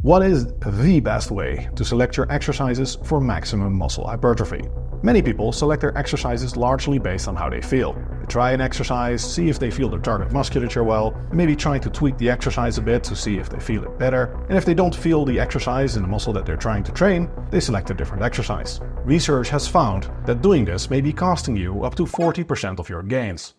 What is the best way to select your exercises for maximum muscle hypertrophy? Many people select their exercises largely based on how they feel. They try an exercise, see if they feel their target musculature well, maybe try to tweak the exercise a bit to see if they feel it better, and if they don't feel the exercise in the muscle that they're trying to train, they select a different exercise. Research has found that doing this may be costing you up to 40% of your gains.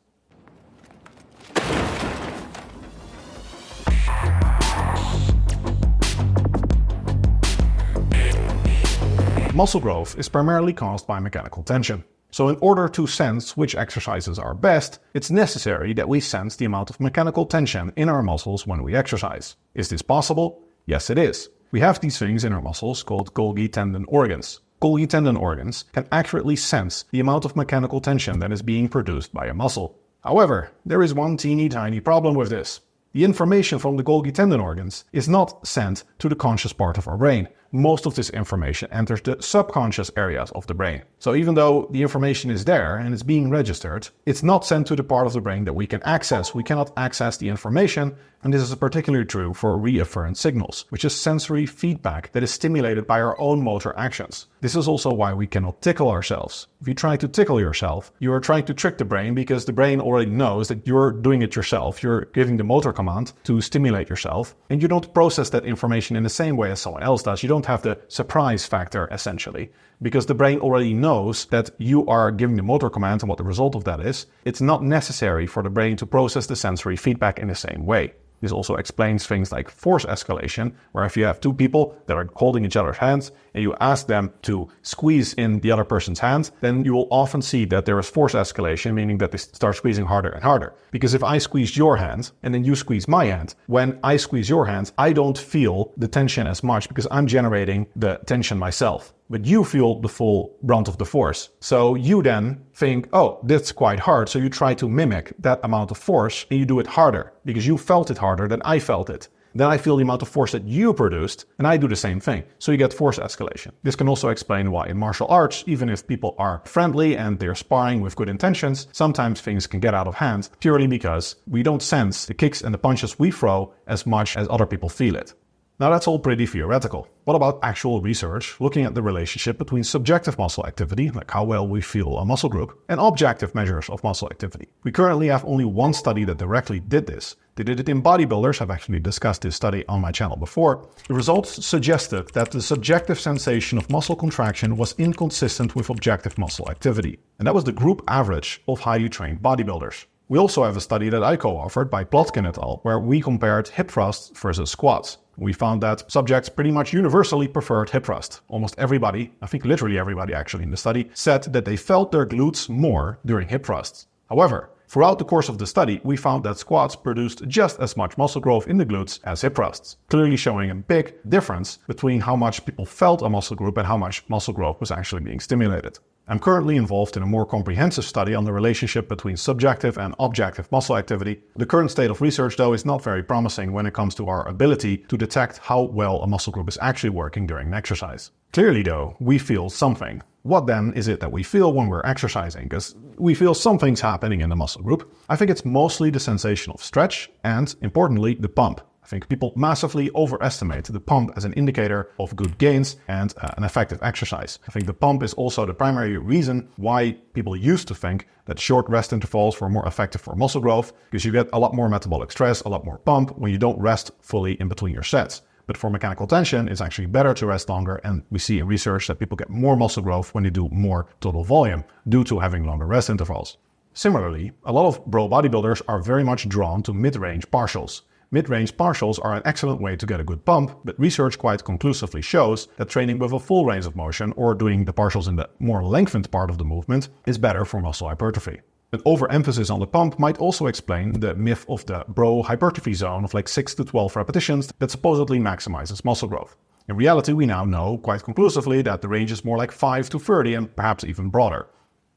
Muscle growth is primarily caused by mechanical tension. So in order to sense which exercises are best, it's necessary that we sense the amount of mechanical tension in our muscles when we exercise. Is this possible? Yes, it is. We have these things in our muscles called Golgi tendon organs. Golgi tendon organs can accurately sense the amount of mechanical tension that is being produced by a muscle. However, there is one teeny tiny problem with this. The information from the Golgi tendon organs is not sent to the conscious part of our brain. Most of this information enters the subconscious areas of the brain. So even though the information is there and it's being registered, it's not sent to the part of the brain that we can access. We cannot access the information, and this is particularly true for reafferent signals, which is sensory feedback that is stimulated by our own motor actions. This is also why we cannot tickle ourselves. If you try to tickle yourself, you are trying to trick the brain because the brain already knows that you're doing it yourself. You're giving the motor command to stimulate yourself, and you don't process that information in the same way as someone else does. You don't have the surprise factor, essentially, because the brain already knows that you are giving the motor command and what the result of that is. It's not necessary for the brain to process the sensory feedback in the same way. This also explains things like force escalation, where if you have two people that are holding each other's hands and you ask them to squeeze in the other person's hand, then you will often see that there is force escalation, meaning that they start squeezing harder and harder. Because if I squeeze your hand and then you squeeze my hand, when I squeeze your hand, I don't feel the tension as much because I'm generating the tension myself. But you feel the full brunt of the force. So you then think, oh, that's quite hard. So you try to mimic that amount of force and you do it harder because you felt it harder than I felt it. Then I feel the amount of force that you produced and I do the same thing. So you get force escalation. This can also explain why in martial arts, even if people are friendly and they're sparring with good intentions, sometimes things can get out of hand purely because we don't sense the kicks and the punches we throw as much as other people feel it. Now that's all pretty theoretical. What about actual research looking at the relationship between subjective muscle activity, like how well we feel a muscle group, and objective measures of muscle activity? We currently have only one study that directly did this. They did it in bodybuilders. I've actually discussed this study on my channel before. The results suggested that the subjective sensation of muscle contraction was inconsistent with objective muscle activity. And that was the group average of highly trained bodybuilders. We also have a study that I co-authored by Plotkin et al., where we compared hip thrusts versus squats. We found that subjects pretty much universally preferred hip thrust. Almost everybody, I think literally everybody actually in the study, said that they felt their glutes more during hip thrusts. However, throughout the course of the study, we found that squats produced just as much muscle growth in the glutes as hip thrusts, clearly showing a big difference between how much people felt a muscle group and how much muscle growth was actually being stimulated. I'm currently involved in a more comprehensive study on the relationship between subjective and objective muscle activity. The current state of research, though, is not very promising when it comes to our ability to detect how well a muscle group is actually working during an exercise. Clearly, though, we feel something. What then is it that we feel when we're exercising? Because we feel something's happening in the muscle group. I think it's mostly the sensation of stretch and, importantly, the pump. I think people massively overestimate the pump as an indicator of good gains and an effective exercise. I think the pump is also the primary reason why people used to think that short rest intervals were more effective for muscle growth, because you get a lot more metabolic stress, a lot more pump when you don't rest fully in between your sets. But for mechanical tension, it's actually better to rest longer, and we see in research that people get more muscle growth when they do more total volume due to having longer rest intervals. Similarly, a lot of pro bodybuilders are very much drawn to mid-range partials. Mid-range partials are an excellent way to get a good pump, but research quite conclusively shows that training with a full range of motion or doing the partials in the more lengthened part of the movement is better for muscle hypertrophy. An overemphasis on the pump might also explain the myth of the bro hypertrophy zone of like 6 to 12 repetitions that supposedly maximizes muscle growth. In reality, we now know quite conclusively that the range is more like 5 to 30 and perhaps even broader.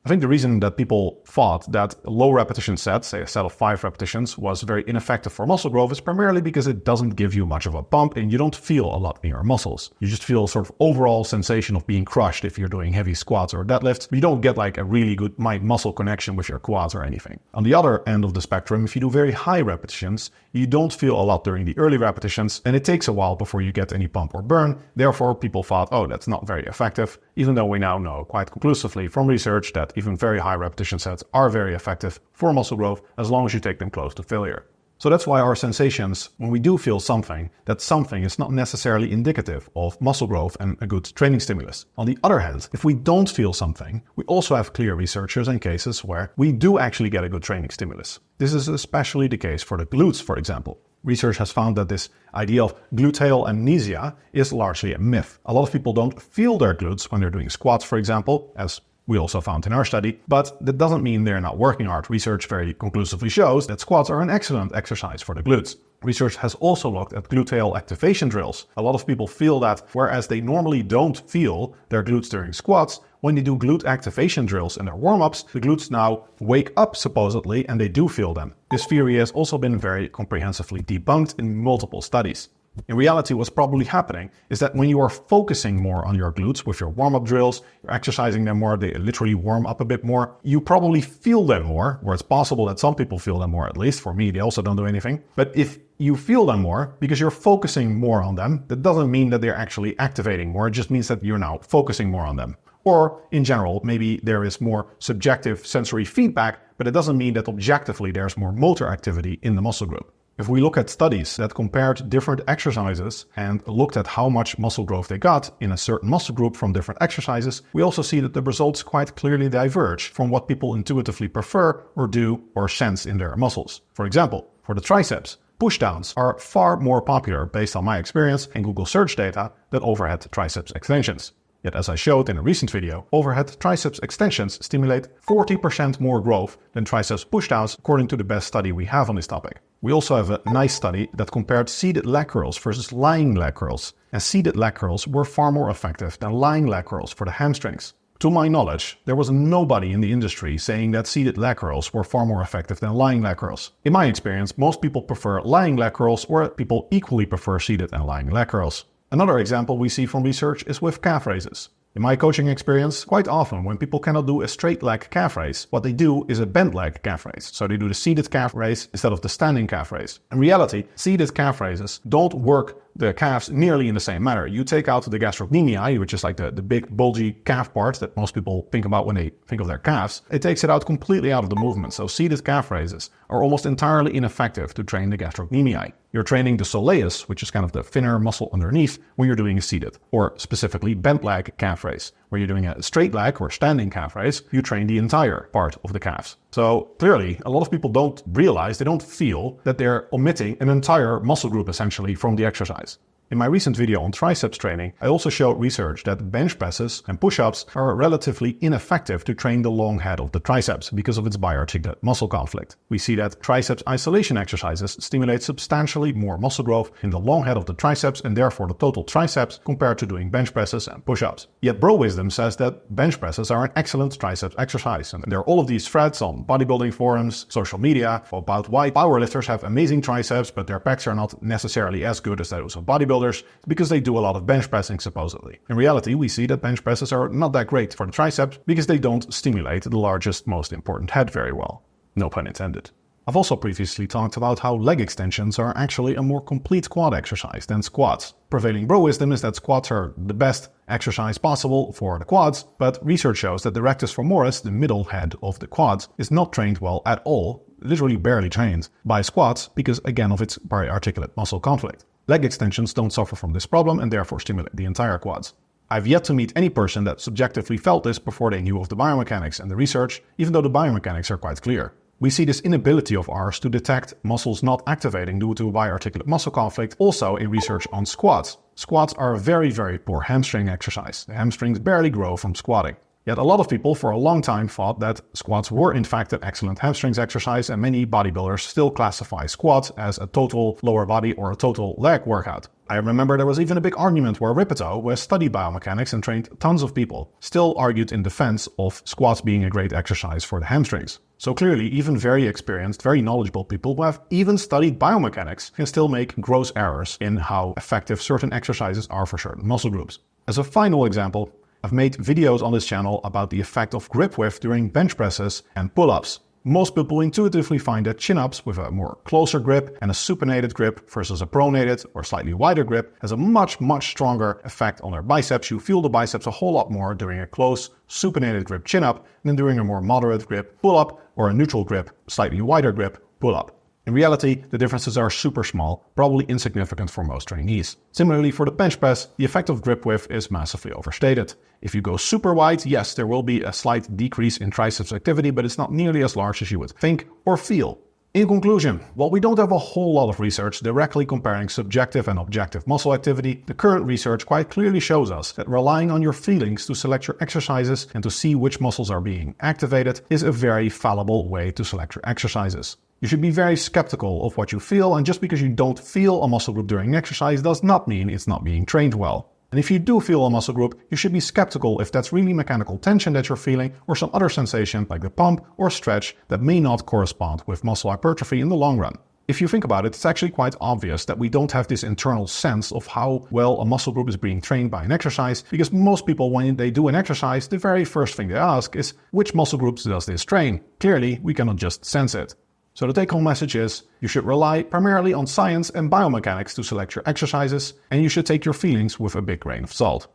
I think the reason that people thought that a low repetition set, say a set of 5 repetitions, was very ineffective for muscle growth is primarily because it doesn't give you much of a pump and you don't feel a lot in your muscles. You just feel sort of overall sensation of being crushed if you're doing heavy squats or deadlifts, but you don't get like a really good mind-muscle connection with your quads or anything. On the other end of the spectrum, if you do very high repetitions, you don't feel a lot during the early repetitions and it takes a while before you get any pump or burn. Therefore, people thought, oh, that's not very effective, even though we now know quite conclusively from research that even very high repetition sets are very effective for muscle growth as long as you take them close to failure. So that's why our sensations, when we do feel something, that something is not necessarily indicative of muscle growth and a good training stimulus. On the other hand, if we don't feel something, we also have clear researchers and cases where we do actually get a good training stimulus. This is especially the case for the glutes, for example. Research has found that this idea of gluteal amnesia is largely a myth. A lot of people don't feel their glutes when they're doing squats, for example, as we also found in our study, but that doesn't mean they're not working hard. Research very conclusively shows that squats are an excellent exercise for the glutes. Research has also looked at gluteal activation drills. A lot of people feel that whereas they normally don't feel their glutes during squats, when they do glute activation drills in their warm-ups, the glutes now wake up supposedly and they do feel them. This theory has also been very comprehensively debunked in multiple studies. In reality, what's probably happening is that when you are focusing more on your glutes with your warm-up drills, you're exercising them more, they literally warm up a bit more, you probably feel them more, or it's possible that some people feel them more at least. For me, they also don't do anything. But if you feel them more because you're focusing more on them, that doesn't mean that they're actually activating more, it just means that you're now focusing more on them. Or, in general, maybe there is more subjective sensory feedback, but it doesn't mean that objectively there's more motor activity in the muscle group. If we look at studies that compared different exercises and looked at how much muscle growth they got in a certain muscle group from different exercises, we also see that the results quite clearly diverge from what people intuitively prefer or do or sense in their muscles. For example, for the triceps, pushdowns are far more popular based on my experience and Google search data than overhead triceps extensions. Yet as I showed in a recent video, overhead triceps extensions stimulate 40% more growth than triceps pushdowns according to the best study we have on this topic. We also have a nice study that compared seated leg curls versus lying leg curls, and seated leg curls were far more effective than lying leg curls for the hamstrings. To my knowledge, there was nobody in the industry saying that seated leg curls were far more effective than lying leg curls. In my experience, most people prefer lying leg curls, or people equally prefer seated and lying leg curls. Another example we see from research is with calf raises. In my coaching experience, quite often when people cannot do a straight leg calf raise, what they do is a bent leg calf raise. So they do the seated calf raise instead of the standing calf raise. In reality, seated calf raises don't work the calves nearly in the same manner. You take out the gastrocnemiae, which is like the big bulgy calf part that most people think about when they think of their calves. It takes it out completely out of the movement. So seated calf raises are almost entirely ineffective to train the gastrocnemiae. You're training the soleus, which is kind of the thinner muscle underneath, when you're doing a seated, or specifically bent leg calf raise. Where you're doing a straight leg or standing calf raise, you train the entire part of the calves. So clearly, a lot of people don't realize, they don't feel that they're omitting an entire muscle group essentially from the exercise. In my recent video on triceps training, I also showed research that bench presses and push-ups are relatively ineffective to train the long head of the triceps because of its biarticulate muscle conflict. We see that triceps isolation exercises stimulate substantially more muscle growth in the long head of the triceps and therefore the total triceps compared to doing bench presses and push-ups. Yet Bro Wisdom says that bench presses are an excellent triceps exercise, and there are all of these threads on bodybuilding forums, social media about why powerlifters have amazing triceps but their pecs are not necessarily as good as those of bodybuilders because they do a lot of bench pressing supposedly. In reality, we see that bench presses are not that great for the triceps because they don't stimulate the largest, most important head very well. No pun intended. I've also previously talked about how leg extensions are actually a more complete quad exercise than squats. Prevailing bro wisdom is that squats are the best exercise possible for the quads, but research shows that the rectus femoris, the middle head of the quads, is not trained well at all, literally barely trained, by squats because again of its biarticulate muscle conflict. Leg extensions don't suffer from this problem and therefore stimulate the entire quads. I've yet to meet any person that subjectively felt this before they knew of the biomechanics and the research, even though the biomechanics are quite clear. We see this inability of ours to detect muscles not activating due to biarticulate muscle conflict also in research on squats. Squats are a very, very poor hamstring exercise. The hamstrings barely grow from squatting. Yet a lot of people for a long time thought that squats were in fact an excellent hamstrings exercise, and many bodybuilders still classify squats as a total lower body or a total leg workout. I remember there was even a big argument where Rippetoe, who has studied biomechanics and trained tons of people, still argued in defense of squats being a great exercise for the hamstrings. So clearly, even very experienced, very knowledgeable people who have even studied biomechanics can still make gross errors in how effective certain exercises are for certain muscle groups. As a final example, I've made videos on this channel about the effect of grip width during bench presses and pull-ups. Most people intuitively find that chin-ups with a more closer grip and a supinated grip versus a pronated or slightly wider grip has a much stronger effect on their biceps. You feel the biceps a whole lot more during a close, supinated grip chin-up than during a more moderate grip pull-up or a neutral grip, slightly wider grip pull-up. In reality, the differences are super small, probably insignificant for most trainees. Similarly, for the bench press, the effect of grip width is massively overstated. If you go super wide, yes, there will be a slight decrease in triceps activity, but it's not nearly as large as you would think or feel. In conclusion, while we don't have a whole lot of research directly comparing subjective and objective muscle activity, the current research quite clearly shows us that relying on your feelings to select your exercises and to see which muscles are being activated is a very fallible way to select your exercises. You should be very skeptical of what you feel, and just because you don't feel a muscle group during exercise does not mean it's not being trained well. And if you do feel a muscle group, you should be skeptical if that's really mechanical tension that you're feeling or some other sensation like the pump or stretch that may not correspond with muscle hypertrophy in the long run. If you think about it, it's actually quite obvious that we don't have this internal sense of how well a muscle group is being trained by an exercise, because most people, when they do an exercise, the very first thing they ask is, which muscle groups does this train? Clearly, we cannot just sense it. So the take-home message is, you should rely primarily on science and biomechanics to select your exercises, and you should take your feelings with a big grain of salt.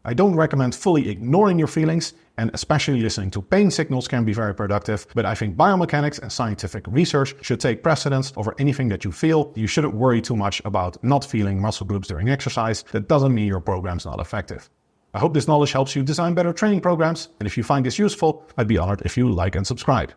I don't recommend fully ignoring your feelings, and especially listening to pain signals can be very productive, but I think biomechanics and scientific research should take precedence over anything that you feel. You shouldn't worry too much about not feeling muscle groups during exercise. That doesn't mean your program's not effective. I hope this knowledge helps you design better training programs, and if you find this useful, I'd be honored if you like and subscribe.